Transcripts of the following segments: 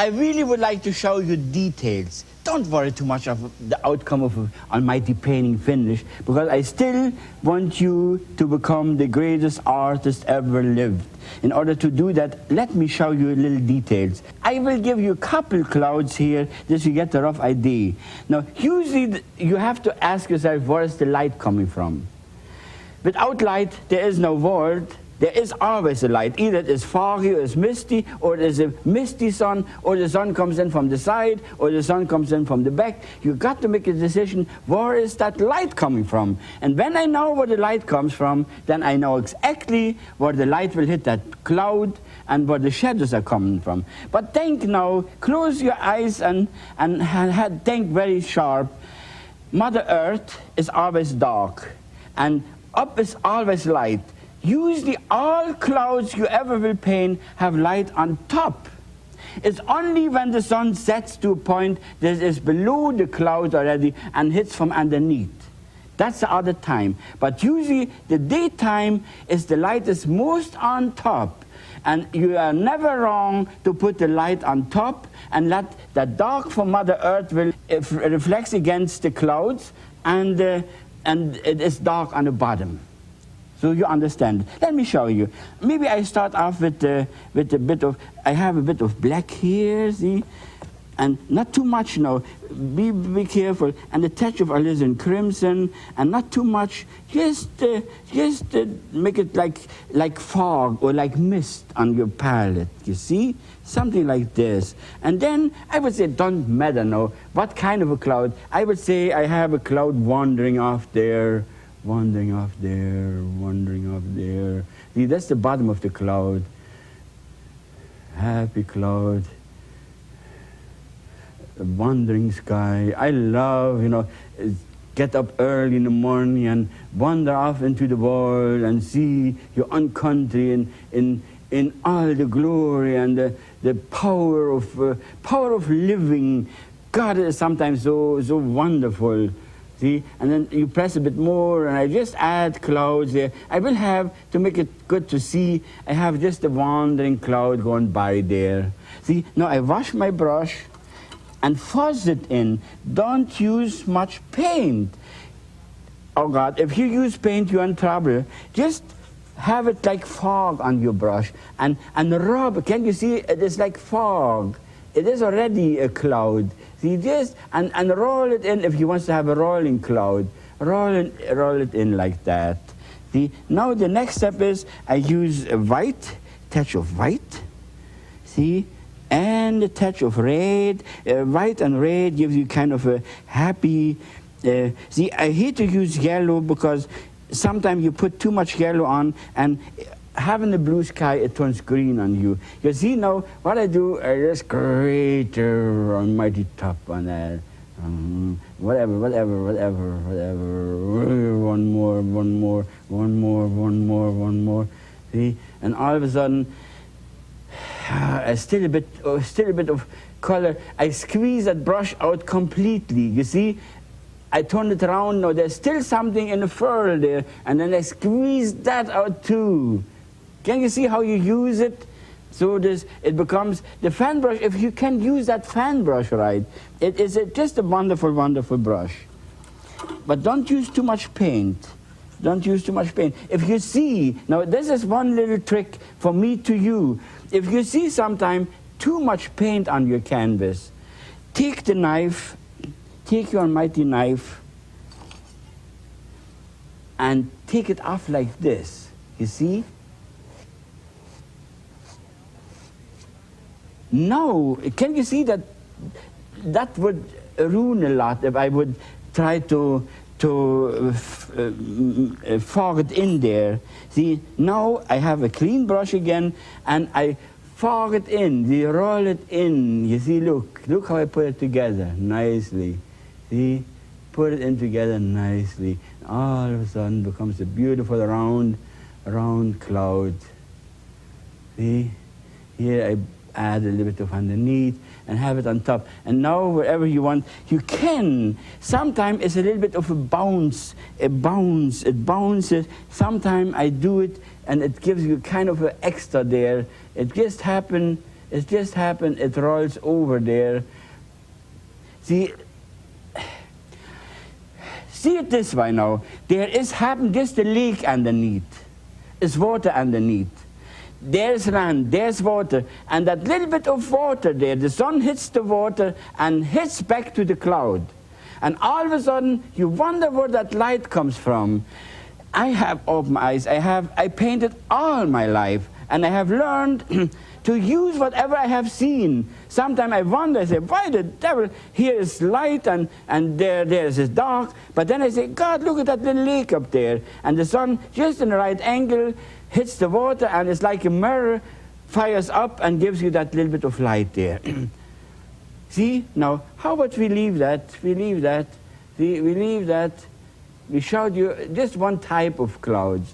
I really would like to show you details. Don't worry too much of the outcome of an almighty painting finish, because I still want you to become the greatest artist ever lived. In order to do that, let me show you little details. I will give you a couple clouds here, just you get a rough idea. Now, usually you have to ask yourself, where is the light coming from? Without light, there is no world. There is always a light. Either it is foggy or it's misty, or it is a misty sun, or the sun comes in from the side, or the sun comes in from the back. You've got to make a decision, where is that light coming from? And when I know where the light comes from, then I know exactly where the light will hit that cloud and where the shadows are coming from. But think now, close your eyes and think very sharp. Mother Earth is always dark, and up is always light. Usually all clouds you ever will paint have light on top. It's only when the sun sets to a point that is below the clouds already and hits from underneath. That's the other time. But usually the daytime is the light is most on top. And you are never wrong to put the light on top and let the dark from Mother Earth will reflects against the clouds, and it is dark on the bottom. So you understand. Let me show you. Maybe I start off with a bit of, I have a bit of black here, see? And not too much now. Be careful. And a touch of alizarin crimson, and not too much. Just make it like fog or like mist on your palette, you see? Something like this. And then I would say, don't matter now what kind of a cloud. I would say I have a cloud wandering off there. Wandering off there, wandering off there. See, that's the bottom of the cloud. Happy cloud. A wandering sky. I love, get up early in the morning and wander off into the world and see your own country in all the glory and the power of living. God is sometimes so wonderful. See? And then you press a bit more, and I just add clouds there. I will have, to make it good to see, I have just a wandering cloud going by there. See, now I wash my brush and fuzz it in. Don't use much paint. Oh God, if you use paint, you're in trouble. Just have it like fog on your brush and rub. Can you see? It is like fog. It is already a cloud. See this? And roll it in if you want to have a rolling cloud. Roll it in like that. See? Now the next step is I use a white, touch of white. See? And a touch of red. White and red gives you kind of a happy... see, I hate to use yellow because sometimes you put too much yellow on, and having a blue sky, it turns green on you. You see now, what I do, I just crater on mighty top on that. Whatever. One more. See? And all of a sudden, still a bit of color. I squeeze that brush out completely, you see? I turn it around now, there's still something in the fur there, and then I squeeze that out too. Can you see how you use it? So it becomes the fan brush. If you can use that fan brush right, it is just a wonderful, wonderful brush. But don't use too much paint. Don't use too much paint. If you see, now this is one little trick for me to you. If you see sometime too much paint on your canvas, take the knife, take your almighty knife, and take it off like this. You see? Now, can you see that that would ruin a lot if I would try to fog it in there. See, now I have a clean brush again, and I fog it in, we roll it in. You see, look how I put it together nicely. See, put it in together nicely. All of a sudden becomes a beautiful round cloud. See, here I add a little bit of underneath and have it on top. And now wherever you want, you can. Sometimes it's a little bit of a bounce, it bounces. Sometimes I do it and it gives you kind of an extra there. It just happens It just happened, it rolls over there. See it this way now. There is happened just a lake underneath. It's water underneath. There's land, there's water, and that little bit of water there, the sun hits the water and hits back to the cloud. And all of a sudden, you wonder where that light comes from. I have open eyes. I painted all my life, and I have learned to use whatever I have seen. Sometimes I wonder, I say, why the devil, here is light and there is dark. But then I say, God, look at that little lake up there. And the sun, just in the right angle, hits the water, and it's like a mirror, fires up and gives you that little bit of light there. See, now, how about we leave that? We leave that. We leave that. We showed you just one type of clouds.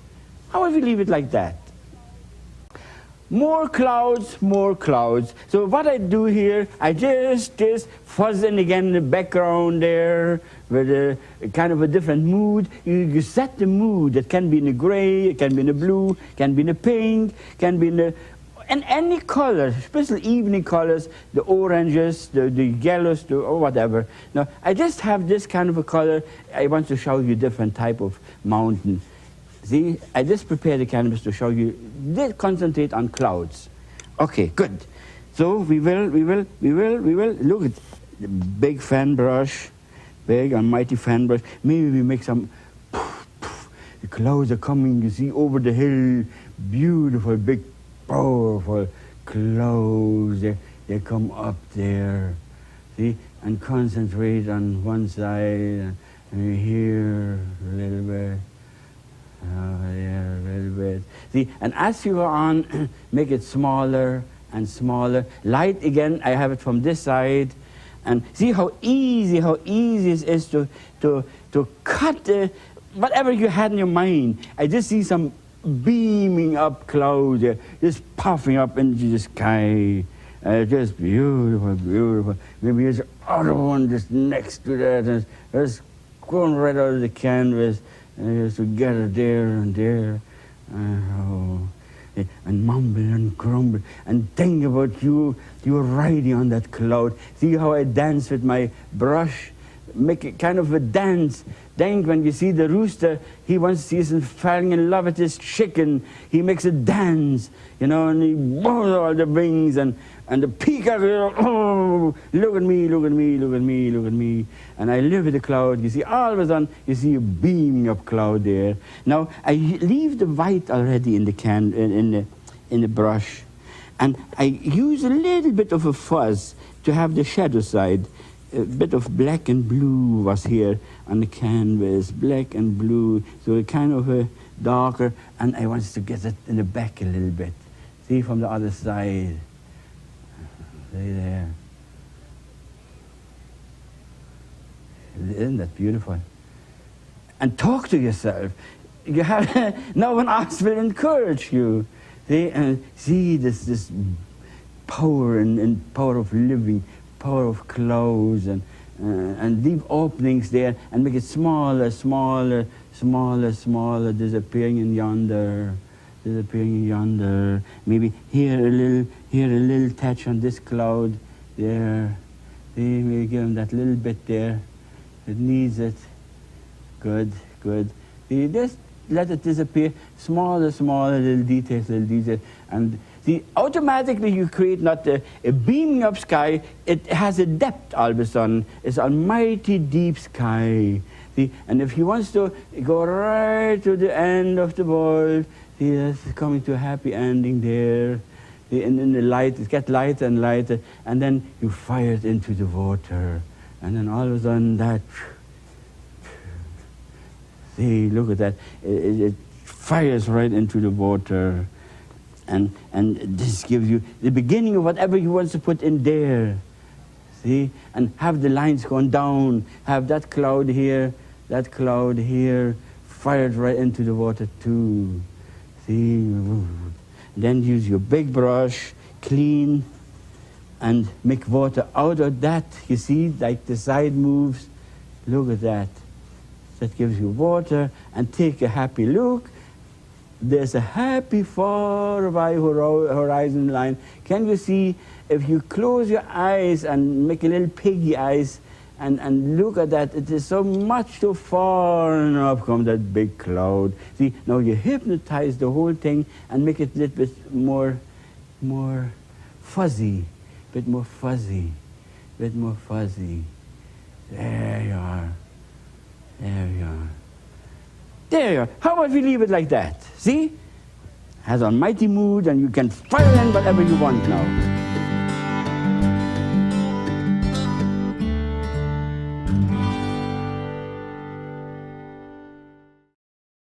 How about we leave it like that? More clouds, more clouds. So what I do here, I just fuzzing again in the background there with a kind of a different mood. You set the mood. It can be in a gray, it can be in a blue, can be in a pink, can be in a... And any color, especially evening colors, the oranges, the yellows, or whatever. Now, I just have this kind of a color. I want to show you different type of mountain. See, I just prepared the canvas to show you. Concentrate on clouds. Okay, good. So we will look at the big fan brush, big and mighty fan brush. Maybe we make some. The clouds are coming. You see over the hill, beautiful, big, powerful clouds. They come up there. See, and concentrate on one side, and here a little bit. Yeah, a little bit. See, and as you go on, make it smaller and smaller. Light again, I have it from this side. And see how easy it is to cut whatever you had in your mind. I just see some beaming up clouds, just puffing up into the sky. Just beautiful, beautiful. Maybe there's another one just next to that, and just going right out of the canvas. Just together there and there, and mumble and grumble, and think about you riding on that cloud. See how I dance with my brush, make it kind of a dance. Then when you see the rooster, he wants to see him falling in love with his chicken. He makes a dance, you know, and he blows all the wings, and the peacock, oh, look at me, look at me, look at me, look at me. And I live with the cloud. You see, all of a sudden, you see a beaming up cloud there. Now, I leave the white already in the brush, and I use a little bit of a fuzz to have the shadow side. A bit of black and blue was here on the canvas, black and blue, so kind of a darker, and I wanted to get it in the back a little bit. See, from the other side. See there. Isn't that beautiful? And talk to yourself. You have no one else will encourage you. See, and see this power and power of living, power of clouds, and leave openings there and make it smaller, smaller, smaller, smaller, disappearing in yonder, disappearing in yonder. Maybe here a little touch on this cloud, there. See, maybe give him that little bit there. It needs it. Good, good. See, just let it disappear. Smaller, smaller, little details, and see, automatically you create not a beaming up sky, it has a depth all of a sudden. It's a mighty deep sky. See, and if he wants to go right to the end of the world, see, that's coming to a happy ending there. See, and then the light, it gets lighter and lighter, and then you fire it into the water. And then all of a sudden that, see, look at that, it fires right into the water. And this gives you the beginning of whatever you want to put in there. See? And have the lines going down. Have that cloud here, fired right into the water too. See? Then use your big brush, clean, and make water out of that. You see, like the side moves. Look at that. That gives you water, and take a happy look. there's a happy far away horizon line. Can you see, if you close your eyes and make a little piggy eyes and look at that, it is so much too far enough from that big cloud. See, now you hypnotize the whole thing and make it a little bit more fuzzy, bit more fuzzy. There you are. There you are. There you are. How about we leave it like that? See? Has a mighty mood and you can fire in whatever you want now.